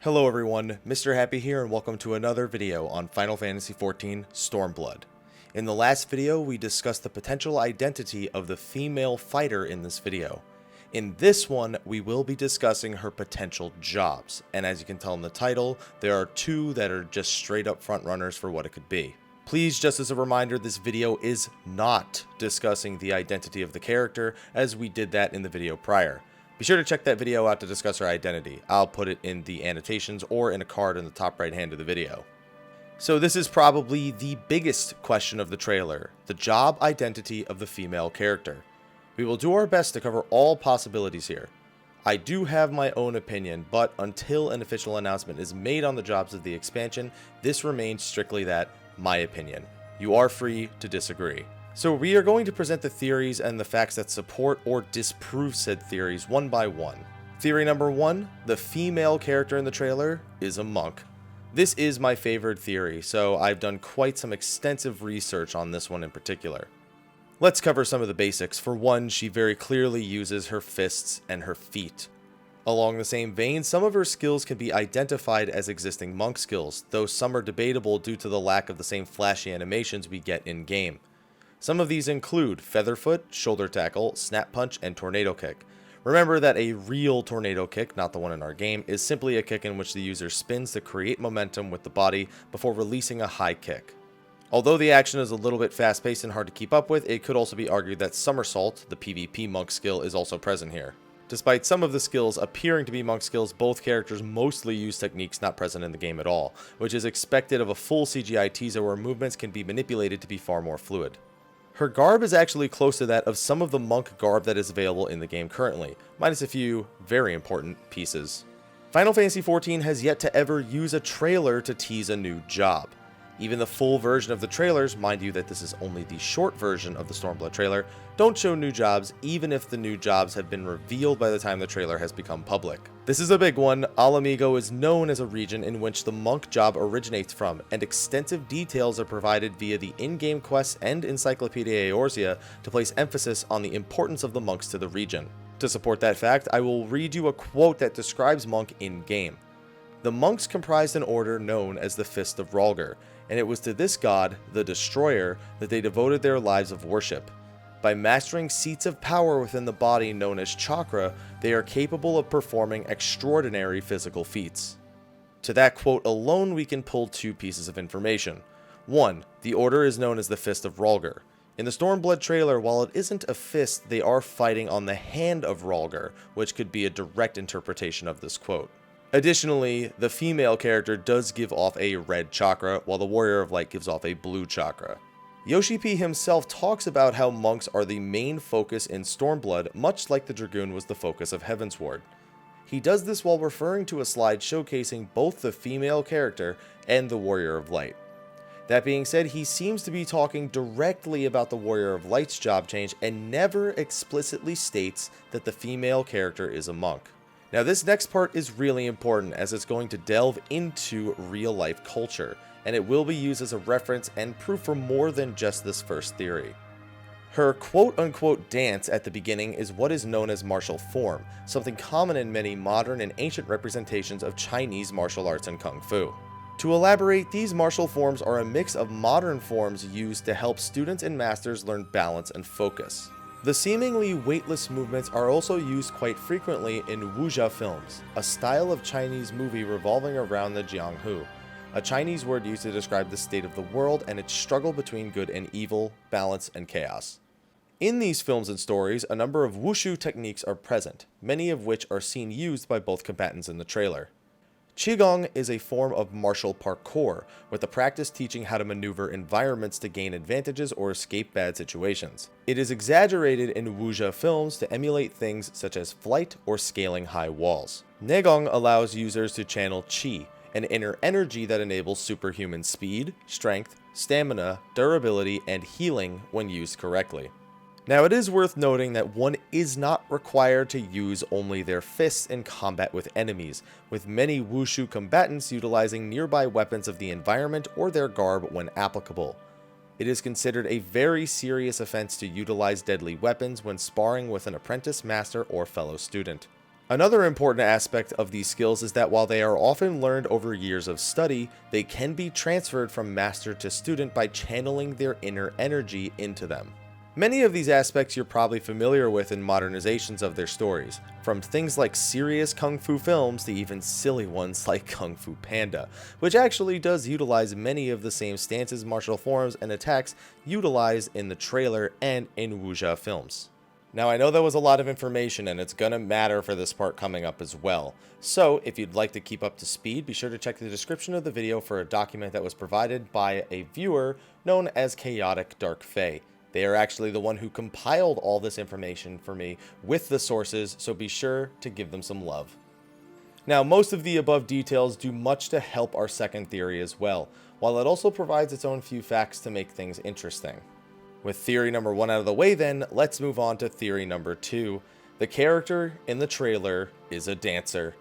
Hello everyone, Mr. Happy here and welcome to another video on Final Fantasy XIV Stormblood. In the last video, we discussed the potential identity of the female fighter in this video. In this one, we will be discussing her potential jobs, and as you can tell in the title, there are two that are just straight up frontrunners for what it could be. Please, just as a reminder, this video is not discussing the identity of the character, as we did that in the video prior. Be sure to check that video out to discuss her identity. I'll put it in the annotations or in a card in the top right hand of the video. So this is probably the biggest question of the trailer, the job identity of the female character. We will do our best to cover all possibilities here. I do have my own opinion, but until an official announcement is made on the jobs of the expansion, this remains strictly that, my opinion. You are free to disagree. So we are going to present the theories and the facts that support or disprove said theories one by one. Theory number one, the female character in the trailer is a monk. This is my favorite theory, so I've done quite some extensive research on this one in particular. Let's cover some of the basics. For one, she very clearly uses her fists and her feet. Along the same vein, some of her skills can be identified as existing monk skills, though some are debatable due to the lack of the same flashy animations we get in-game. Some of these include Featherfoot, Shoulder Tackle, Snap Punch, and Tornado Kick. Remember that a real Tornado Kick, not the one in our game, is simply a kick in which the user spins to create momentum with the body before releasing a high kick. Although the action is a little bit fast-paced and hard to keep up with, it could also be argued that Somersault, the PvP monk skill, is also present here. Despite some of the skills appearing to be monk skills, both characters mostly use techniques not present in the game at all, which is expected of a full CGI teaser where movements can be manipulated to be far more fluid. Her garb is actually close to that of some of the monk garb that is available in the game currently, minus a few very important pieces. Final Fantasy XIV has yet to ever use a trailer to tease a new job. Even the full version of the trailers, mind you that this is only the short version of the Stormblood trailer, don't show new jobs even if the new jobs have been revealed by the time the trailer has become public. This is a big one. Alamigo is known as a region in which the monk job originates from, and extensive details are provided via the in-game quests and Encyclopedia Eorzea to place emphasis on the importance of the monks to the region. To support that fact, I will read you a quote that describes monk in-game. The monks comprised an order known as the Fist of Rhalgr, and it was to this god, the Destroyer, that they devoted their lives of worship. By mastering seats of power within the body known as chakra, they are capable of performing extraordinary physical feats. To that quote alone, we can pull two pieces of information. One, the order is known as the Fist of Rhalgr. In the Stormblood trailer, while it isn't a fist, they are fighting on the hand of Rhalgr, which could be a direct interpretation of this quote. Additionally, the female character does give off a red chakra, while the Warrior of Light gives off a blue chakra. Yoshi P himself talks about how monks are the main focus in Stormblood, much like the Dragoon was the focus of Heavensward. He does this while referring to a slide showcasing both the female character and the Warrior of Light. That being said, he seems to be talking directly about the Warrior of Light's job change and never explicitly states that the female character is a monk. Now this next part is really important as it's going to delve into real-life culture, and it will be used as a reference and proof for more than just this first theory. Her quote-unquote dance at the beginning is what is known as martial form, something common in many modern and ancient representations of Chinese martial arts and kung fu. To elaborate, these martial forms are a mix of modern forms used to help students and masters learn balance and focus. The seemingly weightless movements are also used quite frequently in wuxia films, a style of Chinese movie revolving around the Jianghu, a Chinese word used to describe the state of the world and its struggle between good and evil, balance, and chaos. In these films and stories, a number of wushu techniques are present, many of which are seen used by both combatants in the trailer. Qigong is a form of martial parkour, with the practice teaching how to maneuver environments to gain advantages or escape bad situations. It is exaggerated in wuxia films to emulate things such as flight or scaling high walls. Negong allows users to channel qi, an inner energy that enables superhuman speed, strength, stamina, durability, and healing when used correctly. Now it is worth noting that one is not required to use only their fists in combat with enemies, with many wushu combatants utilizing nearby weapons of the environment or their garb when applicable. It is considered a very serious offense to utilize deadly weapons when sparring with an apprentice, master, or fellow student. Another important aspect of these skills is that while they are often learned over years of study, they can be transferred from master to student by channeling their inner energy into them. Many of these aspects you're probably familiar with in modernizations of their stories, from things like serious kung fu films to even silly ones like Kung Fu Panda, which actually does utilize many of the same stances, martial forms, and attacks utilized in the trailer and in wuxia films. Now I know that was a lot of information and it's gonna matter for this part coming up as well, so if you'd like to keep up to speed, be sure to check the description of the video for a document that was provided by a viewer known as Chaotic Dark Fae. They are actually the one who compiled all this information for me with the sources, so be sure to give them some love. Now, most of the above details do much to help our second theory as well, while it also provides its own few facts to make things interesting. With theory number 1 out of the way then, let's move on to theory number 2. The character in the trailer is a dancer.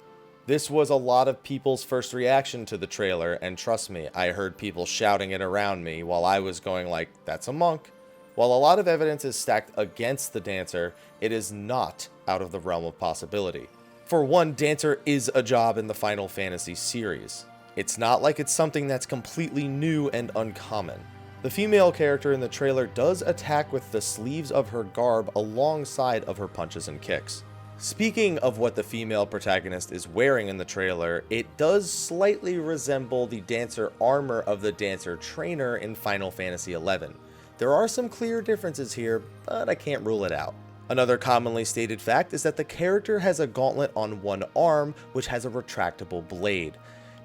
This was a lot of people's first reaction to the trailer, and trust me, I heard people shouting it around me while I was going like, that's a monk. While a lot of evidence is stacked against the dancer, it is not out of the realm of possibility. For one, dancer is a job in the Final Fantasy series. It's not like it's something that's completely new and uncommon. The female character in the trailer does attack with the sleeves of her garb alongside of her punches and kicks. Speaking of what the female protagonist is wearing in the trailer, it does slightly resemble the dancer armor of the dancer trainer in Final Fantasy XI. There are some clear differences here, but I can't rule it out. Another commonly stated fact is that the character has a gauntlet on one arm, which has a retractable blade.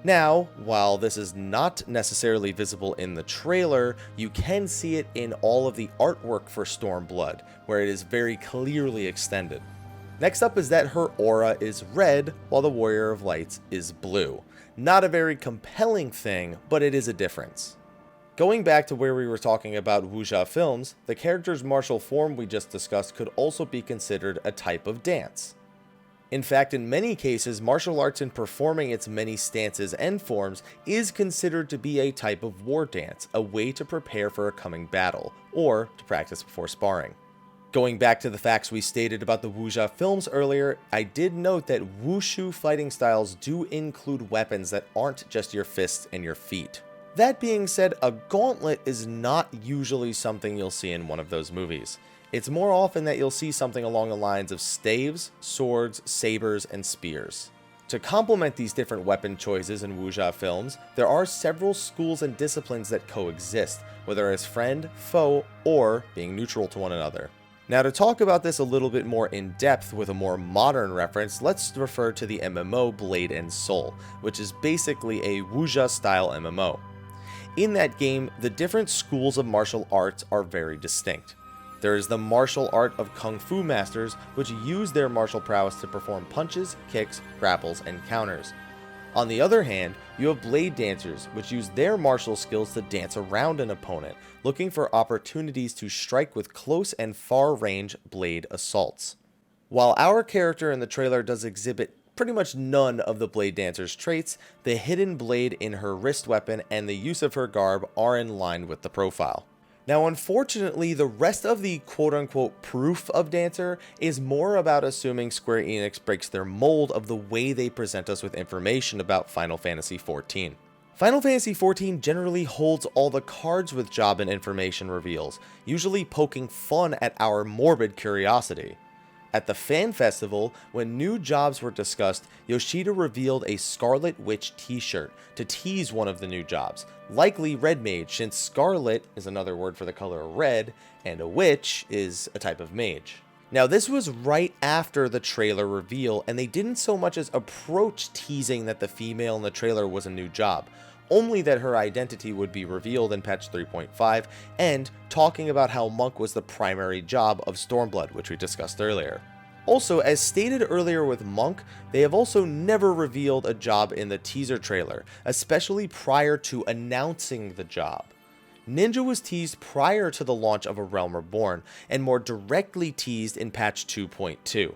Now, while this is not necessarily visible in the trailer, you can see it in all of the artwork for Stormblood, where it is very clearly extended. Next up is that her aura is red, while the Warrior of Lights is blue. Not a very compelling thing, but it is a difference. Going back to where we were talking about wuxia films, the character's martial form we just discussed could also be considered a type of dance. In fact, in many cases, martial arts in performing its many stances and forms is considered to be a type of war dance, a way to prepare for a coming battle, or to practice before sparring. Going back to the facts we stated about the wuxia films earlier, I did note that wushu fighting styles do include weapons that aren't just your fists and your feet. That being said, a gauntlet is not usually something you'll see in one of those movies. It's more often that you'll see something along the lines of staves, swords, sabers, and spears. To complement these different weapon choices in wuxia films, there are several schools and disciplines that coexist, whether as friend, foe, or being neutral to one another. Now, to talk about this a little bit more in depth with a more modern reference, let's refer to the MMO Blade and Soul, which is basically a wuxia style MMO. In that game, the different schools of martial arts are very distinct. There is the martial art of Kung Fu masters, which use their martial prowess to perform punches, kicks, grapples, and counters. On the other hand, you have blade dancers, which use their martial skills to dance around an opponent, looking for opportunities to strike with close and far-range blade assaults. While our character in the trailer does exhibit pretty much none of the blade dancer's traits, the hidden blade in her wrist weapon and the use of her garb are in line with the profile. Now, unfortunately, the rest of the quote-unquote proof of dancer is more about assuming Square Enix breaks their mold of the way they present us with information about Final Fantasy XIV. Final Fantasy XIV generally holds all the cards with job and information reveals, usually poking fun at our morbid curiosity. At the fan festival, when new jobs were discussed, Yoshida revealed a Scarlet Witch t-shirt to tease one of the new jobs, likely Red Mage, since Scarlet is another word for the color red, and a witch is a type of mage. Now, this was right after the trailer reveal, and they didn't so much as approach teasing that the female in the trailer was a new job, only that her identity would be revealed in patch 3.5, and talking about how Monk was the primary job of Stormblood, which we discussed earlier. Also, as stated earlier with Monk, they have also never revealed a job in the teaser trailer, especially prior to announcing the job. Ninja was teased prior to the launch of A Realm Reborn, and more directly teased in patch 2.2.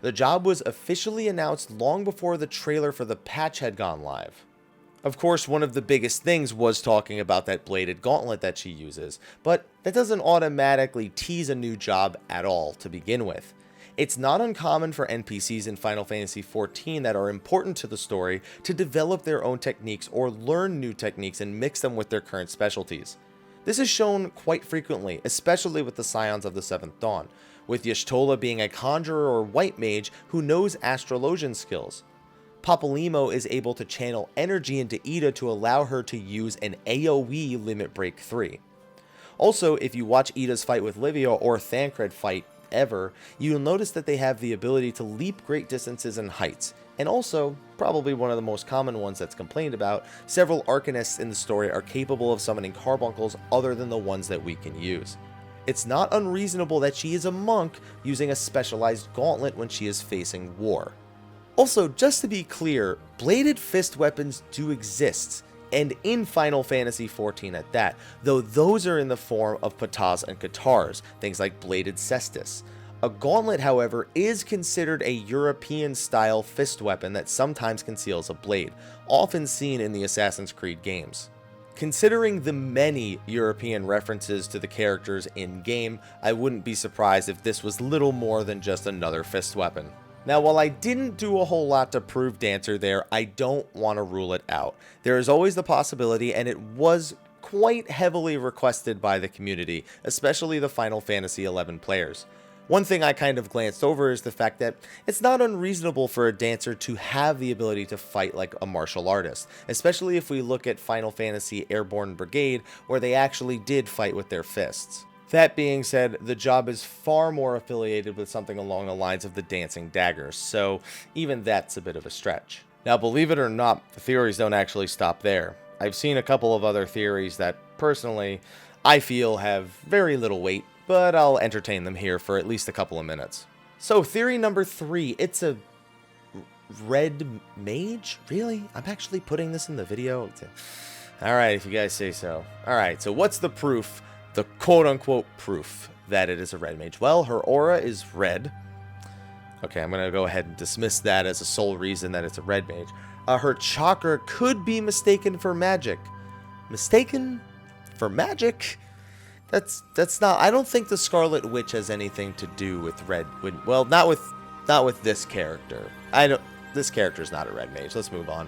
The job was officially announced long before the trailer for the patch had gone live. Of course, one of the biggest things was talking about that bladed gauntlet that she uses, but that doesn't automatically tease a new job at all to begin with. It's not uncommon for NPCs in Final Fantasy XIV that are important to the story to develop their own techniques or learn new techniques and mix them with their current specialties. This is shown quite frequently, especially with the Scions of the Seventh Dawn, with Y'shtola being a conjurer or white mage who knows astrologian skills. Papalymo is able to channel energy into Ida to allow her to use an AoE Limit Break 3. Also, if you watch Ida's fight with Livia or Thancred fight ever, you'll notice that they have the ability to leap great distances and heights, and also, probably one of the most common ones that's complained about, several Arcanists in the story are capable of summoning carbuncles other than the ones that we can use. It's not unreasonable that she is a monk using a specialized gauntlet when she is facing war. Also, just to be clear, bladed fist weapons do exist, and in Final Fantasy XIV at that, though those are in the form of patas and katars, things like bladed cestus. A gauntlet, however, is considered a European-style fist weapon that sometimes conceals a blade, often seen in the Assassin's Creed games. Considering the many European references to the characters in-game, I wouldn't be surprised if this was little more than just another fist weapon. Now, while I didn't do a whole lot to prove Dancer there, I don't want to rule it out. There is always the possibility, and it was quite heavily requested by the community, especially the Final Fantasy XI players. One thing I kind of glanced over is the fact that it's not unreasonable for a dancer to have the ability to fight like a martial artist, especially if we look at Final Fantasy Airborne Brigade, where they actually did fight with their fists. That being said, the job is far more affiliated with something along the lines of the dancing daggers, so even that's a bit of a stretch. Now, believe it or not, the theories don't actually stop there. I've seen a couple of other theories that, personally, I feel have very little weight, but I'll entertain them here for at least a couple of minutes. So, theory number 3, it's a red mage? Really? I'm actually putting this in the video? Alright, if you guys say so. Alright, so what's the proof? The quote-unquote proof that it is a red mage. Well, her aura is red. Okay, I'm going to go ahead and dismiss that as a sole reason that it's a red mage. Her chakra could be mistaken for magic. Mistaken for magic? That's not... I don't think the Scarlet Witch has anything to do with red... Well, not with this character. This character's not a red mage. Let's move on.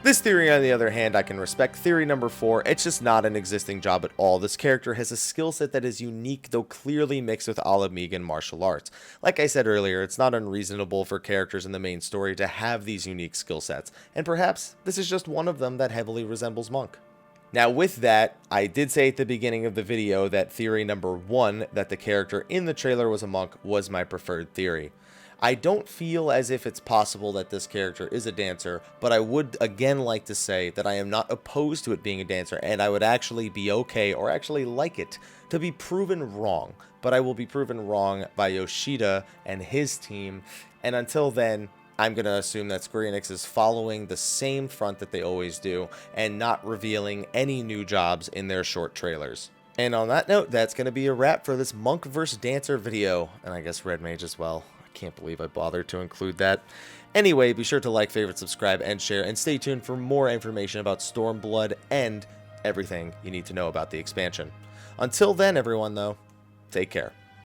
This theory, on the other hand, I can respect. Theory number 4, it's just not an existing job at all. This character has a skill set that is unique, though clearly mixed with Ala-Mhigan martial arts. Like I said earlier, it's not unreasonable for characters in the main story to have these unique skill sets, and perhaps this is just one of them that heavily resembles Monk. Now with that, I did say at the beginning of the video that theory number 1, that the character in the trailer was a monk, was my preferred theory. I don't feel as if it's possible that this character is a dancer, but I would again like to say that I am not opposed to it being a dancer, and I would actually be okay, or actually like it, to be proven wrong. But I will be proven wrong by Yoshida and his team, and until then, I'm going to assume that Square Enix is following the same front that they always do, and not revealing any new jobs in their short trailers. And on that note, that's going to be a wrap for this Monk vs. Dancer video, and I guess Red Mage as well. Can't believe I bothered to include that. Anyway, be sure to like, favorite, subscribe, and share, and stay tuned for more information about Stormblood and everything you need to know about the expansion. Until then, everyone, though, take care.